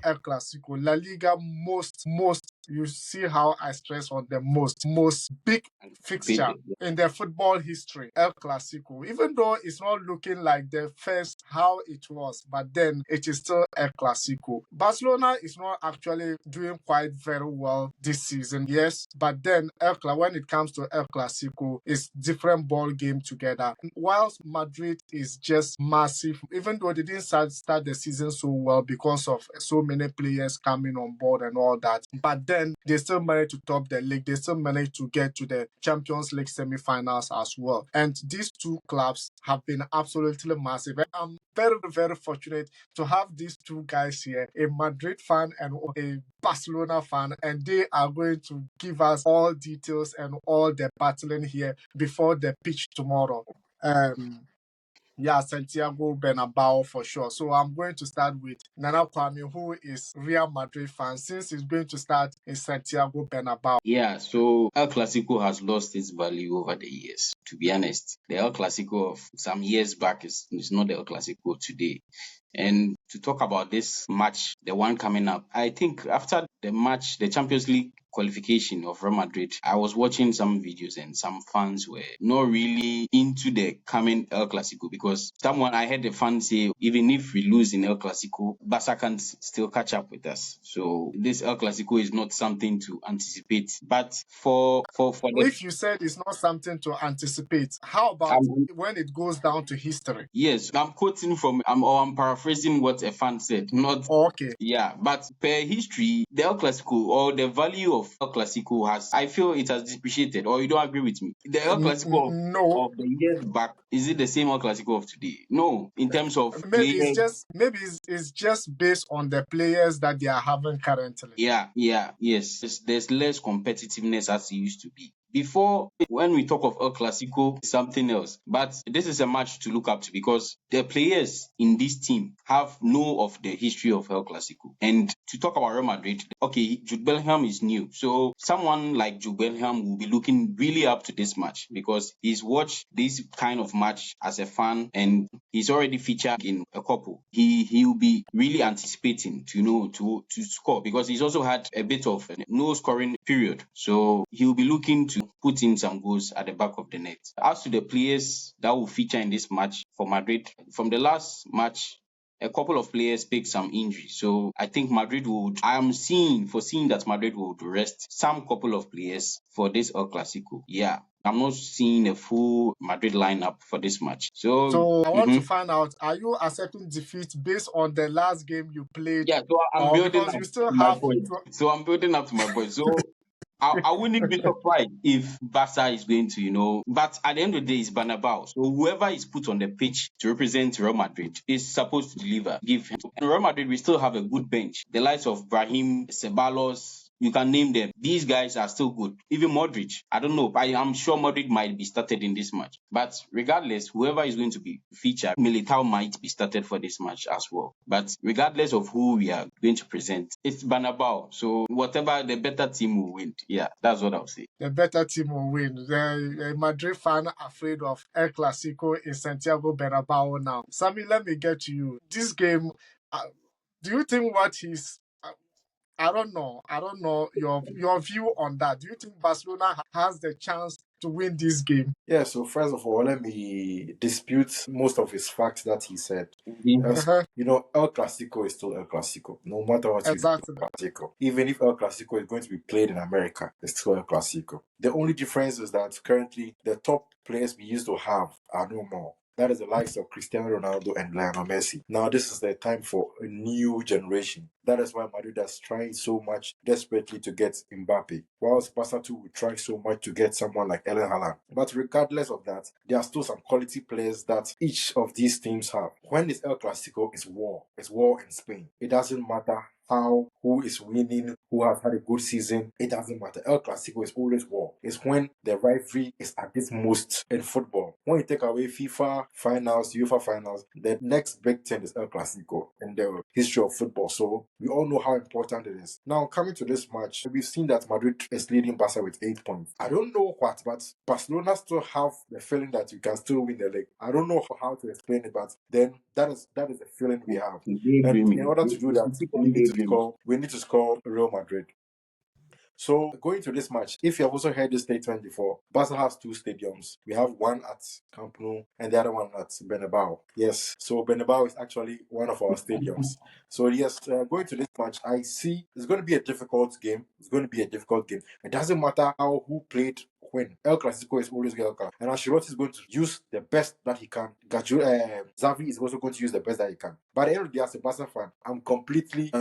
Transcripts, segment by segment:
El Clasico, La Liga most, you see how I stress on the most big fixture in the football history, El Clasico. Even though it's not looking like the first how it was, but then it is still El Clasico. Barcelona is not actually doing quite very well this season, yes, but then when it comes to El Clasico, it's different ball game together. Whilst Madrid is just massive, even though they didn't start the season so well because of so many players coming on board and all that, but then they still managed to top the league. They still managed to get to the Champions League semi-finals as well. And these two clubs have been absolutely massive. And I'm very, very fortunate to have these two guys here, a Madrid fan and a Barcelona fan, and they are going to give us all details and all the battling here before the pitch tomorrow. Santiago Bernabeu for sure. So I'm going to start with Nana Kwame, who is Real Madrid fan, since he's going to start in Santiago Bernabeu. Yeah, so El Clasico has lost its value over the years, to be honest. The El Clasico of some years back is not the El Clasico today. And to talk about this match, the one coming up, I think after the match, the Champions League qualification of Real Madrid, I was watching some videos and some fans were not really into the coming El Clasico, because I heard the fans say, even if we lose in El Clasico, Barca can still catch up with us. So this El Clasico is not something to anticipate. But if you said it's not something to anticipate, how about when it goes down to history? Yes, I'm quoting from, I'm paraphrasing what a fan said. Okay. Yeah, but per history, the El Clasico or the value of El Clasico I feel it has depreciated, or you don't agree with me? The El Clasico of the years back, is it the same El Clasico of today? No, in terms of maybe it's just based on the players that they are having currently. Yes. There's less competitiveness as it used to be. Before, when we talk of El Clasico, something else. But this is a match to look up to, because the players in this team know of the history of El Clasico. And to talk about Real Madrid, okay, Jude Bellingham is new. So someone like Jude Bellingham will be looking really up to this match, because he's watched this kind of match as a fan and he's already featured in a couple. He will be really anticipating to score, because he's also had a bit of no scoring period. So he'll be looking to put in some goals at the back of the net. As to the players that will feature in this match for Madrid, from the last match, a couple of players picked some injuries. So I think foreseeing that Madrid would rest some couple of players for this El Clasico. Yeah. I'm not seeing a full Madrid lineup for this match. So I want to find out, are you accepting defeat based on the last game you played? Yeah, so I'm building up to my point. So I'm building up to my point. So I wouldn't be surprised if Barca is going to, but at the end of the day, it's Bernabeu. So whoever is put on the pitch to represent Real Madrid is supposed to deliver. And Real Madrid, we still have a good bench. The likes of Brahim, Ceballos, you can name them. These guys are still good. Even Modric. I don't know. I'm sure Modric might be started in this match. But regardless, whoever is going to be featured, Militao might be started for this match as well. But regardless of who we are going to present, it's Bernabeu. So whatever, the better team will win. Yeah, that's what I'll say. The better team will win. The Madrid fan afraid of El Clasico in Santiago Bernabeu now. Sammy, let me get to you. This game, do you think what he's... I don't know your view on that. Do you think Barcelona has the chance to win this game? Yeah, so first of all, let me dispute most of his facts that he said. El Clasico is still El Clasico. No matter what you do, El Clasico. Even if El Clasico is going to be played in America, it's still El Clasico. The only difference is that currently the top players we used to have are no more. That is the likes of Cristiano Ronaldo and Lionel Messi. Now this is the time for a new generation. That is why Madrid is trying so much desperately to get Mbappe, whilst Barca too will try so much to get someone like Erling Haaland. But regardless of that, there are still some quality players that each of these teams have. When it's El Clasico, it's war. It's war in Spain. It doesn't matter who is winning, who has had a good season. It doesn't matter. El Clasico is always war. It's when the rivalry is at its most in football. When you take away FIFA finals, UEFA finals, the next big thing is El Clasico in the history of football. So we all know how important it is. Now, coming to this match, we've seen that Madrid is leading Barca with 8 points. I don't know what, but Barcelona still have the feeling that you can still win the league. I don't know how to explain it, but then that is the feeling we have. And in order to do that, we need to need to score Real Madrid. So going to this match, if you have also heard this statement before, Barca has 2 stadiums. We have one at Camp Nou and the other one at Bernabeu. Yes, so Bernabeu is actually one of our stadiums. So yes, going to this match, I see it's going to be a difficult game. It doesn't matter who played when. El Clasico is always El Clasico. And Ancelotti is going to use the best that he can. Xavi is also going to use the best that he can. By the end of the day, as a Barca fan, I'm completely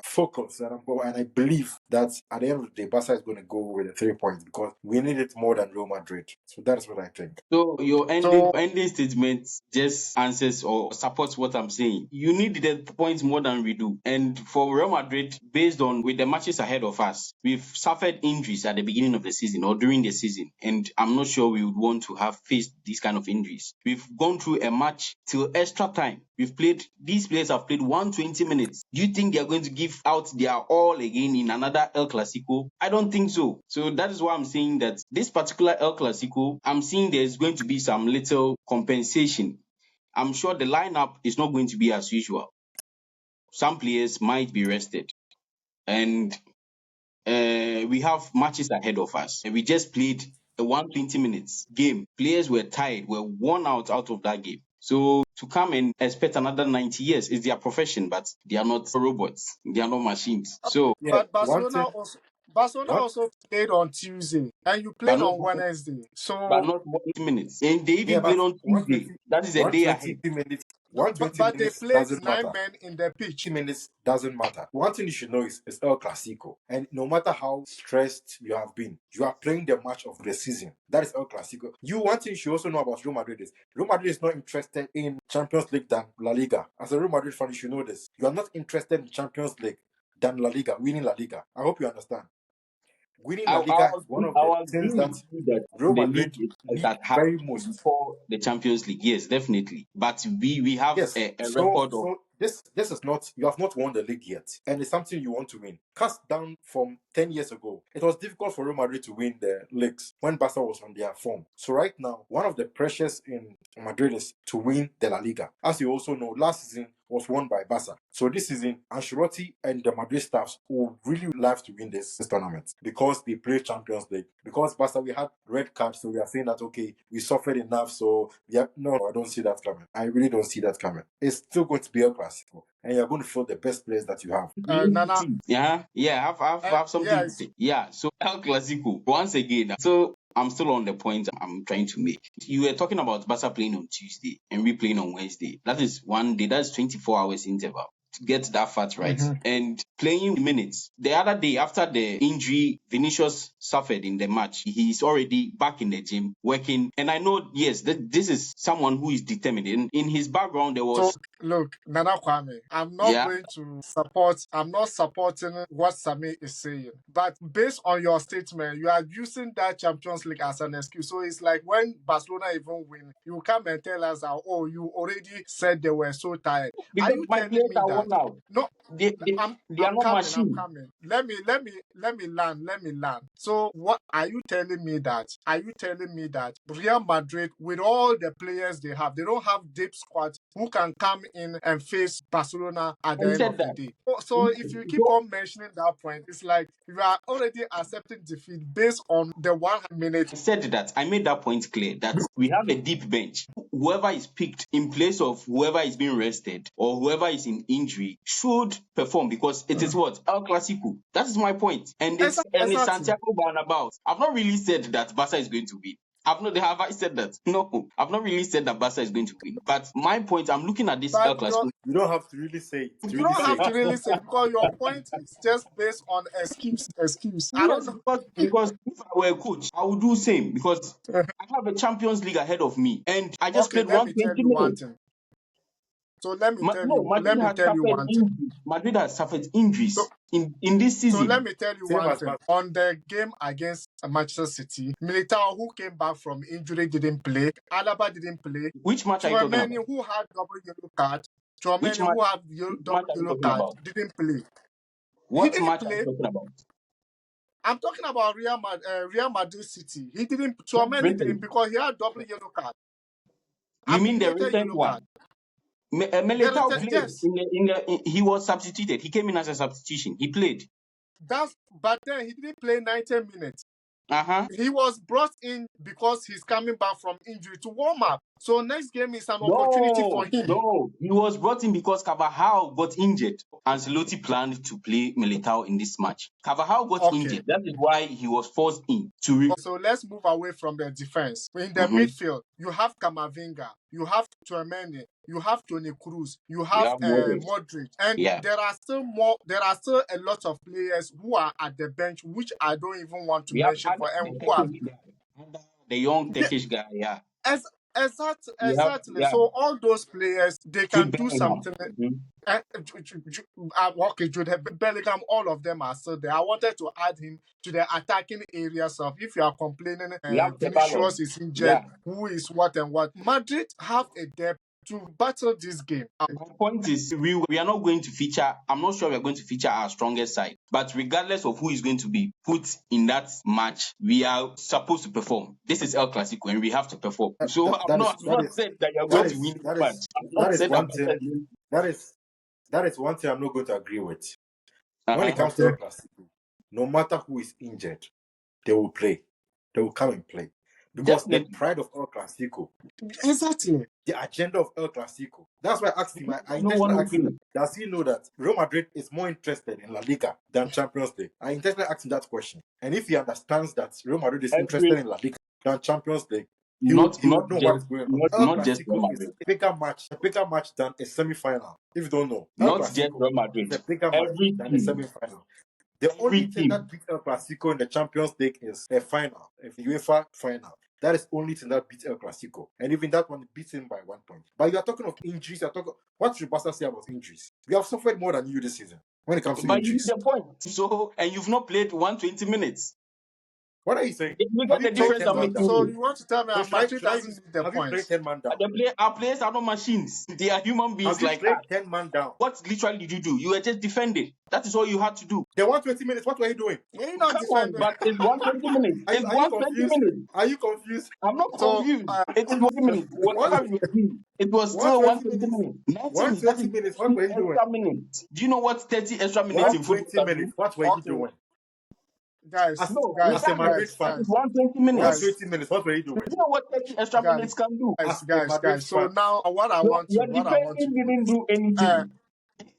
focused and I believe that at the end of the day, Barca is going to go with the 3 points because we need it more than Real Madrid. So that's what I think. So your ending statement just answers or supports what I'm saying. You need the points more than we do. And for Real Madrid, based on with the matches ahead of us, we've suffered injuries at the beginning of the season or during the season. And I'm not sure we would want to have faced these kind of injuries. We've gone through a match till extra time. These players have played 120 minutes. Do you think they're going to give out their all again in another El Clasico? I don't think so. So that is why I'm saying that this particular El Clasico, I'm seeing there's going to be some little compensation. I'm sure the lineup is not going to be as usual. Some players might be rested. And we have matches ahead of us. And we just played a 120 minutes game. Players were tired, were worn out of that game. So to come and expect another 90 years is their profession, but they are not robots. They are not machines. So, but Barcelona also played on Tuesday, and you played on Wednesday. So, but not 120 minutes. And they even played on Tuesday. That is a day ahead. Minutes. But they played 9 men in the pitch. 20 minutes doesn't matter. One thing you should know is El Clasico. And no matter how stressed you have been, you are playing the match of the season. That is El Clasico. One thing you should also know about Real Madrid is not interested in Champions League than La Liga. As a Real Madrid fan, you should know this. You are not interested in Champions League than La Liga, winning La Liga. I hope you understand. Winning La Liga is one of the things that Real Madrid is very most for the Champions League. Yes, definitely. But we have a record of. This is not, you have not won the league yet, and it's something you want to win. Cast down from 10 years ago, it was difficult for Real Madrid to win the leagues when Barca was on their form. So right now, one of the pressures in Madrid is to win the La Liga. As you also know, last season was won by Barca. So this season, Ancelotti and the Madrid staffs would really love to win this tournament because they play Champions League. Because Barca, we had red cards, so we are saying that, okay, we suffered enough, so no, I don't see that coming. I really don't see that coming. It's still going to be a Clasico, and you're going to feel the best players that you have. Nana. Yeah, I have something to say. Yeah, so El Clasico, once again, so I'm still on the point I'm trying to make. You were talking about Barca playing on Tuesday and we playing on Wednesday. That is one day, that's 24 hours interval to get that fact right. Mm-hmm. And playing minutes. The other day, after the injury Vinicius suffered in the match, he's already back in the gym working. And I know, yes, this is someone who is determined. In his background, there was... So, look, Nana Kwame, I'm not supporting what Sami is saying. But based on your statement, you are using that Champions League as an excuse. So it's like when Barcelona even win, you come and tell us that, oh, you already said they were so tired. Because are you telling me that? Now. No, they are not machines. I'm coming. Let me land. So what are you telling me that? Are you telling me that Real Madrid, with all the players they have, they don't have deep squad who can come in and face Barcelona at the end of the day? So if you keep on mentioning that point, it's like you are already accepting defeat based on the 1 minute. I said that. I made that point clear that we have a deep bench. Whoever is picked in place of whoever is being rested or whoever is in injury should perform because it is what? El Clasico. That is my point. And it's Santiago Bernabéu. I've not really said that Barca is going to win. Have I said that? No, I've not really said that Barca is going to win. But my point, I'm looking at this El Clasico. You don't have to really say it. You don't have to really say it because your point is just based on excuse. I don't know. Because if I were a coach, I would do the same because I have a Champions League ahead of me and I just played 120 minutes. So let me tell you one thing. Madrid has suffered injuries in this season. So let me tell you one thing. On the game against Manchester City, Militao, who came back from injury, didn't play. Alaba didn't play. Which match are you talking about? Who had double yellow card. Tchouameni, who had double yellow card, didn't play. What match are you talking about? I'm talking about Real Madrid City. He didn't. Tchouameni didn't because he had double yellow card. You mean the recent one? Militao played. Yes. He was substituted. He came in as a substitution. He played. But then he didn't play 90 minutes. Uh-huh. He was brought in because he's coming back from injury to warm up. So next game is an opportunity for him. No, he was brought in because Carvajal got injured. Ancelotti planned to play Militao in this match. Carvajal got injured. That is why he was forced in. So let's move away from the defense. In the midfield, you have Camavinga, you have Tchouameni, you have Toni Kroos, you have Modric, and there are still a lot of players who are at the bench, which I don't even want to mention for the young Turkish guy. Exactly. So all those players, they can do something. Jude Bellingham, all of them are still there. I wanted to add him to the attacking areas of, if you are complaining, Vinicius is injured, who is what and what. Madrid have a depth to battle this game. My point is, we are not going to feature, I'm not sure we're going to feature our strongest side, but regardless of who is going to be put in that match, we are supposed to perform. This is El Clasico and we have to perform. So I'm not saying that you're going to win the match. That is one thing I'm not going to agree with. When it comes to El Clasico, no matter who is injured, they will play. They will come and play. Because the pride of El Clasico. Exactly. The agenda of El Clasico. That's why I asked him. I intentionally asked him, does he know that Real Madrid is more interested in La Liga than Champions League? I intentionally asked him that question. And if he understands that Real Madrid is interested in La Liga than Champions League, he would know what is going on. El Clasico is a bigger match than a semi-final. If you don't know. Not just Real Madrid. It's a bigger match than a semi-final. The only thing that beats El Clasico in the Champions League is a final, a UEFA final. That is the only thing that beats El Clasico. And even that one beats him by 1 point. But you are talking of injuries. What should Barca say about injuries? We have suffered more than you this season when it comes to injuries. But you the point. So, and you've not played 120 minutes. What are you saying? So you want to tell me Madrid doesn't need the points? Have you played 10 man down? Our players are not machines. They are human beings. Have you played 10 man down? What literally did you do? You were just defending. That is all you had to do. The 120 minutes, what were you doing? You're not defending. But it's 120 minutes. It's 120 minutes. Are you confused? I'm not confused. It is 1 minute. Whatever you do, it was still 120 minutes. 120 minutes, what were you doing? Do you know what 30 extra minutes in football? 120 minutes, what were you doing? Guys, as a Madrid fan, 120 minutes. 120 minutes. What were you doing? You know what 30 extra minutes can do? Guys. So now, what I want to didn't do anything.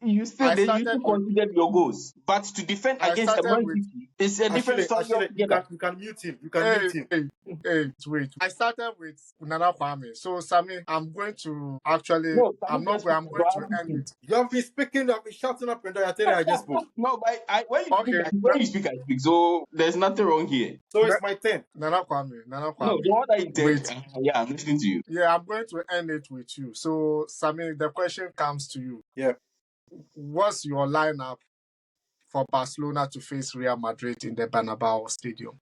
You still considered your goals, but to defend against a Man City is a different story. You can mute him. You can mute him. Wait. I started with Nana Kwame. So Sammy, I'm going to actually. I'm going to end it. You have been speaking. You have been shouting up and down. I tell you, I just spoke. No, but when you speak, I speak. So there's nothing wrong here. So it's my turn. Nana Kwame. No, the one that you said. Yeah, I'm listening to you. Yeah, I'm going to end it with you. So Sammy, the question comes to you. Yeah. What's your lineup for Barcelona to face Real Madrid in the Bernabeu Stadium?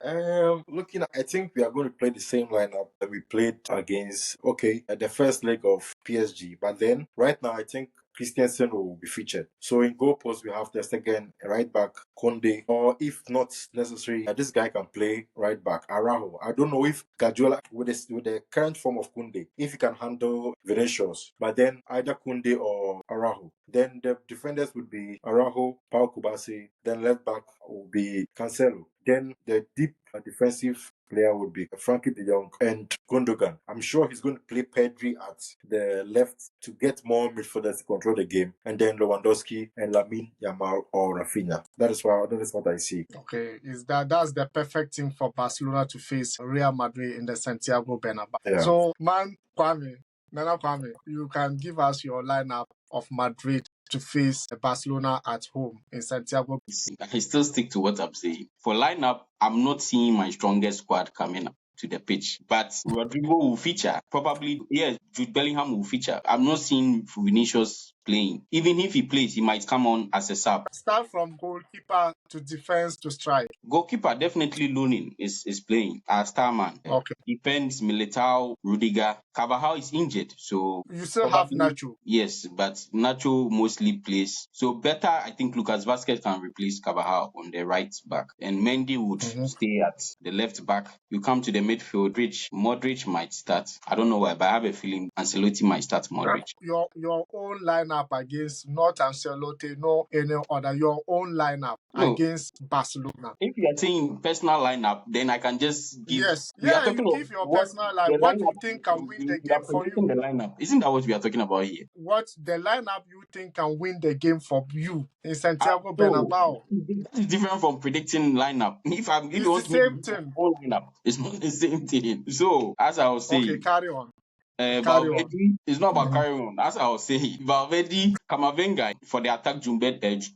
I think we are going to play the same lineup that we played against, the first leg of PSG. But then, right now, I think Christensen will be featured. So in goal post, we have the second right back, Koundé, or if not necessary, this guy can play right back, Araujo. I don't know if Guardiola, with the current form of Koundé, if he can handle Vinicius, but then either Koundé or Araujo. Then the defenders would be Araujo, Pau Kubasi, then left back will be Cancelo. Then the deep defensive player would be Frankie de Jong and Gundogan. I'm sure he's going to play Pedri at the left to get more midfielders to control the game. And then Lewandowski and Lamine Yamal or Rafinha. That is what I see. Okay, that's the perfect thing for Barcelona to face Real Madrid in the Santiago Bernabeu. Yeah. So, Nana Kwame, you can give us your lineup of Madrid to face Barcelona at home in Santiago. I still stick to what I'm saying. For lineup, I'm not seeing my strongest squad coming up to the pitch. But Rodrigo will feature. Probably, yes, Jude Bellingham will feature. I'm not seeing Vinicius playing. Even if he plays, he might come on as a sub. Start from goalkeeper to defense to strike. Goalkeeper definitely Lunin is playing as star man. Okay. Defense Militao, Rudiger. Carvajal is injured, so you still have Nacho. Yes, but Nacho mostly plays. So better, I think Lucas Vazquez can replace Carvajal on the right back, and Mendy would stay at the left back. You come to the midfield, Modric might start. I don't know why, but I have a feeling Ancelotti might start Modric. Your own lineup against not Ancelotti, no any other. Your own lineup against Barcelona. If you are saying personal lineup, then I can just give. Yes, you give your personal lineup. What you think can win the game for you? The lineup. Isn't that what we are talking about here? What the lineup you think can win the game for you in Santiago Bernabeu? That is different from predicting lineup. If it's the same thing. Lineup, it's not the same thing. So as I was saying, okay, carry on. Valverde, it's not about carrying on. As I was saying, Valverde, Camavinga for the attack,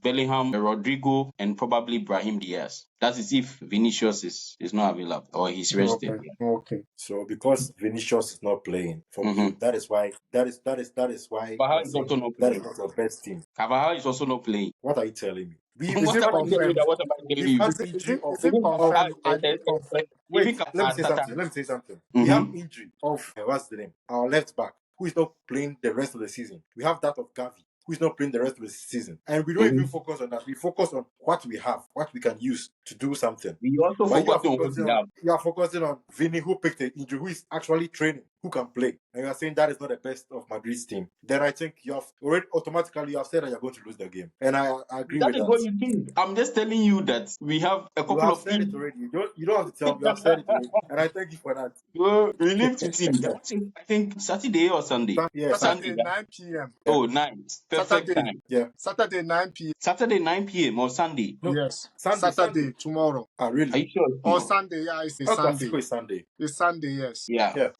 Bellingham, Rodrigo, and probably Brahim Diaz. That is if Vinicius is not available or he's rested. Okay. So because Vinicius is not playing, for me, that is why Carvajal is also not playing. That is not the best team. Carvajal is also not playing. What are you telling me? What am I telling you? Wait, let me say something. We have injury of what's the name? Our left back, who is not playing the rest of the season. We have that of Gavi, who is not playing the rest of the season. And we don't even focus on that. We focus on what we have, what we can use to do something. We also focus on what we have. You are focusing on Vini, who picked an injury, who is actually training, who can play. And you are saying that is not the best of Madrid's team. Then I think you have already automatically said that you're going to lose the game. And I agree with that. That is what you think. I'm just telling you that we have a couple of said it already. You don't have to tell me. You have said it already. And I thank you for that. We need to see. I think Saturday or Sunday. Saturday 9 p.m. Oh, 9. Perfect time. Yeah. Saturday 9 p.m. Saturday 9 p.m. or Sunday? No. Yes. Saturday tomorrow. Ah, really? Are you sure? Or Sunday, it's a Sunday. Clasico is Sunday. It's Sunday, yes. Yeah.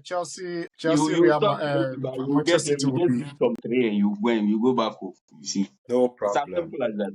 Chelsea, Manchester City will be from 3 and you go back home. You see? No problem. Something like that.